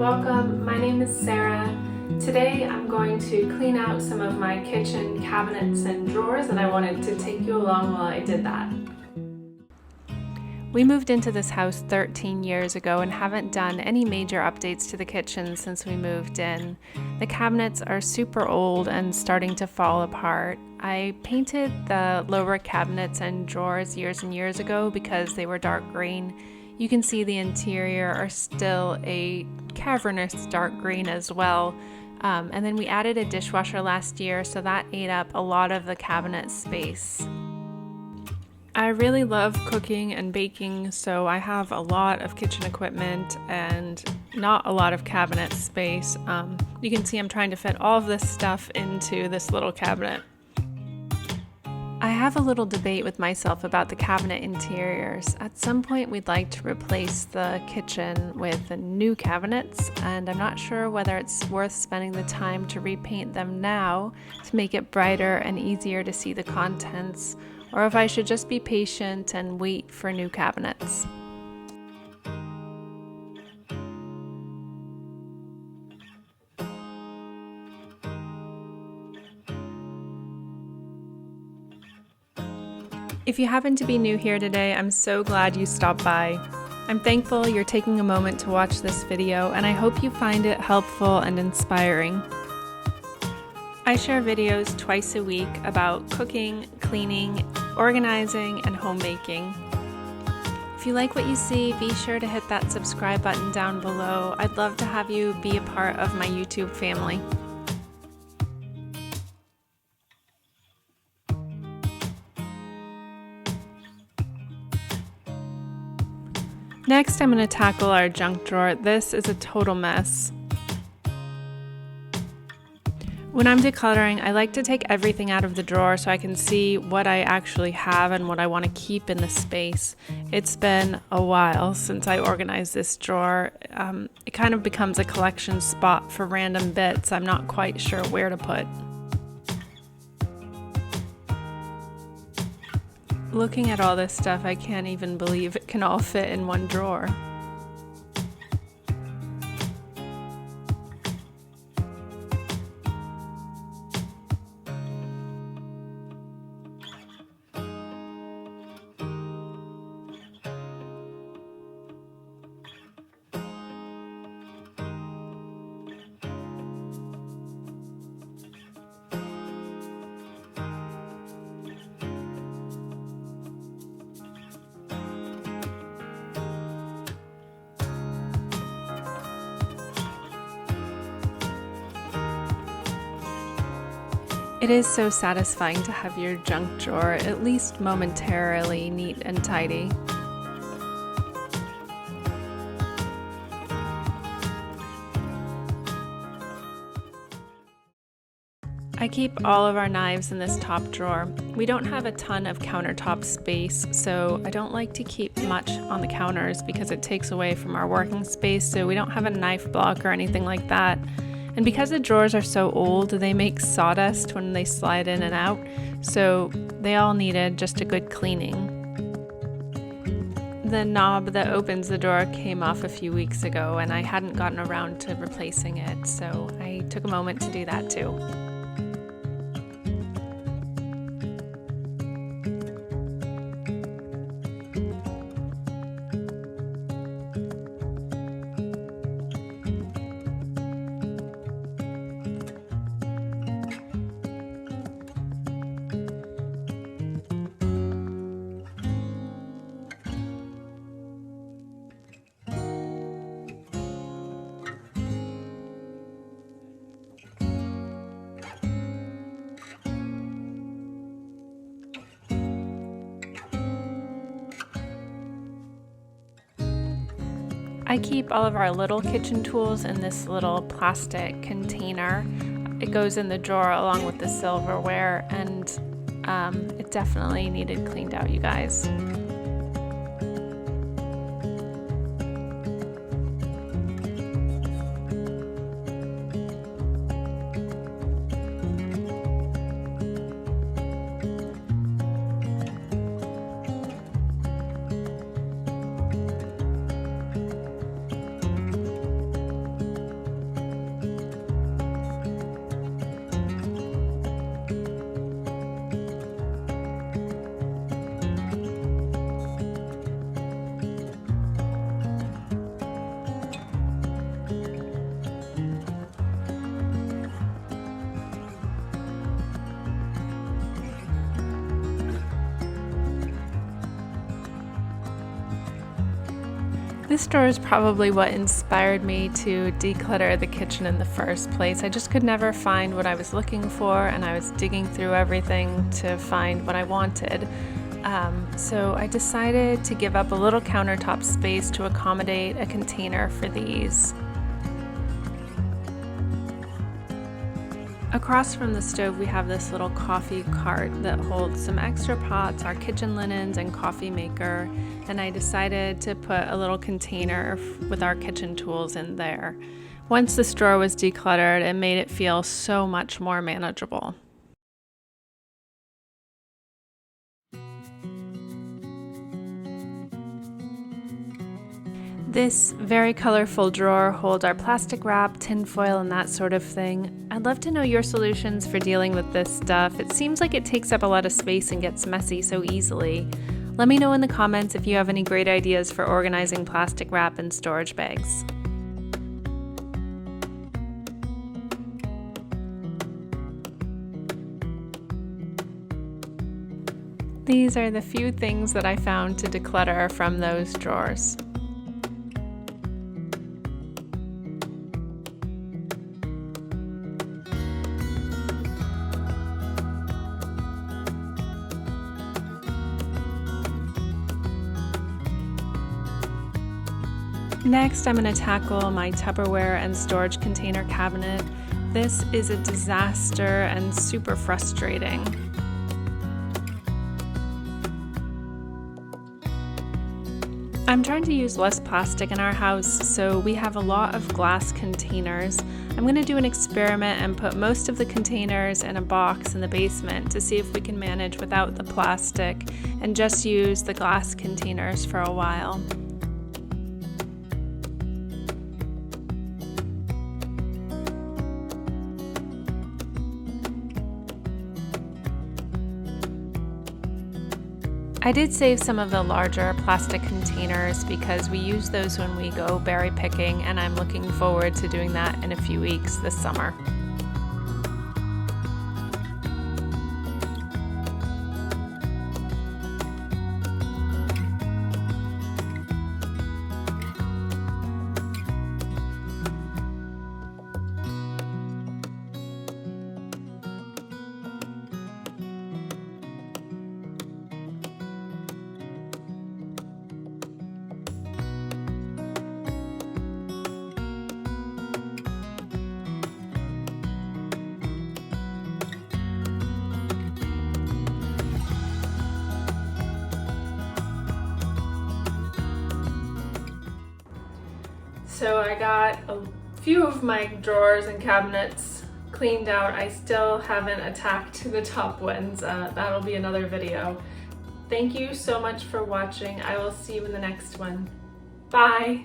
welcome. My name is Sarah. Today I'm going to clean out some of my kitchen cabinets and drawers, and I wanted to take you along while I did that. We moved into this house 13 years ago and haven't done any major updates to the kitchen since we moved in. The cabinets are super old and starting to fall apart. I painted the lower cabinets and drawers years and years ago because they were dark green. You can see the interior are still a cavernous dark green as well. And then we added a dishwasher last year, so that ate up a lot of the cabinet space. I really love cooking and baking, so I have a lot of kitchen equipment and not a lot of cabinet space. You can see I'm trying to fit all of this stuff into this little cabinet. I have a little debate with myself about the cabinet interiors. At some point we'd like to replace the kitchen with the new cabinets, and I'm not sure whether it's worth spending the time to repaint them now to make it brighter and easier to see the contents, or if I should just be patient and wait for new cabinets. If you happen to be new here today, I'm so glad you stopped by. I'm thankful you're taking a moment to watch this video, and I hope you find it helpful and inspiring. I share videos twice a week about cooking, cleaning, organizing, and homemaking. If you like what you see, be sure to hit that subscribe button down below. I'd love to have you be a part of my YouTube family. Next, I'm going to tackle our junk drawer. This is a total mess. When I'm decluttering, I like to take everything out of the drawer so I can see what I actually have and what I want to keep in the space. It's been a while since I organized this drawer. It kind of becomes a collection spot for random bits I'm not quite sure where to put. Looking at all this stuff, I can't even believe it can all fit in one drawer. It is so satisfying to have your junk drawer, at least momentarily, neat and tidy. I keep all of our knives in this top drawer. We don't have a ton of countertop space, so I don't like to keep much on the counters because it takes away from our working space, so we don't have a knife block or anything like that. And because the drawers are so old, they make sawdust when they slide in and out, so they all needed just a good cleaning. The knob that opens the drawer came off a few weeks ago, and I hadn't gotten around to replacing it, so I took a moment to do that too. I keep all of our little kitchen tools in this little plastic container. It goes in the drawer along with the silverware, and it definitely needed cleaned out, you guys. This drawer is probably what inspired me to declutter the kitchen in the first place. I just could never find what I was looking for, and I was digging through everything to find what I wanted. So I decided to give up a little countertop space to accommodate a container for these. Across from the stove we have this little coffee cart that holds some extra pots, our kitchen linens, and coffee maker, and I decided to put a little container with our kitchen tools in there. Once this drawer was decluttered, it made it feel so much more manageable. This very colorful drawer holds our plastic wrap, tin foil, and that sort of thing. I'd love to know your solutions for dealing with this stuff. It seems like it takes up a lot of space and gets messy so easily. Let me know in the comments if you have any great ideas for organizing plastic wrap in storage bags. These are the few things that I found to declutter from those drawers. Next, I'm going to tackle my Tupperware and storage container cabinet. This is a disaster and super frustrating. I'm trying to use less plastic in our house, so we have a lot of glass containers. I'm going to do an experiment and put most of the containers in a box in the basement to see if we can manage without the plastic and just use the glass containers for a while. I did save some of the larger plastic containers because we use those when we go berry picking, and I'm looking forward to doing that in a few weeks this summer. So I got a few of my drawers and cabinets cleaned out. I still haven't attacked the top ones. That'll be another video. Thank you so much for watching. I will see you in the next one. Bye!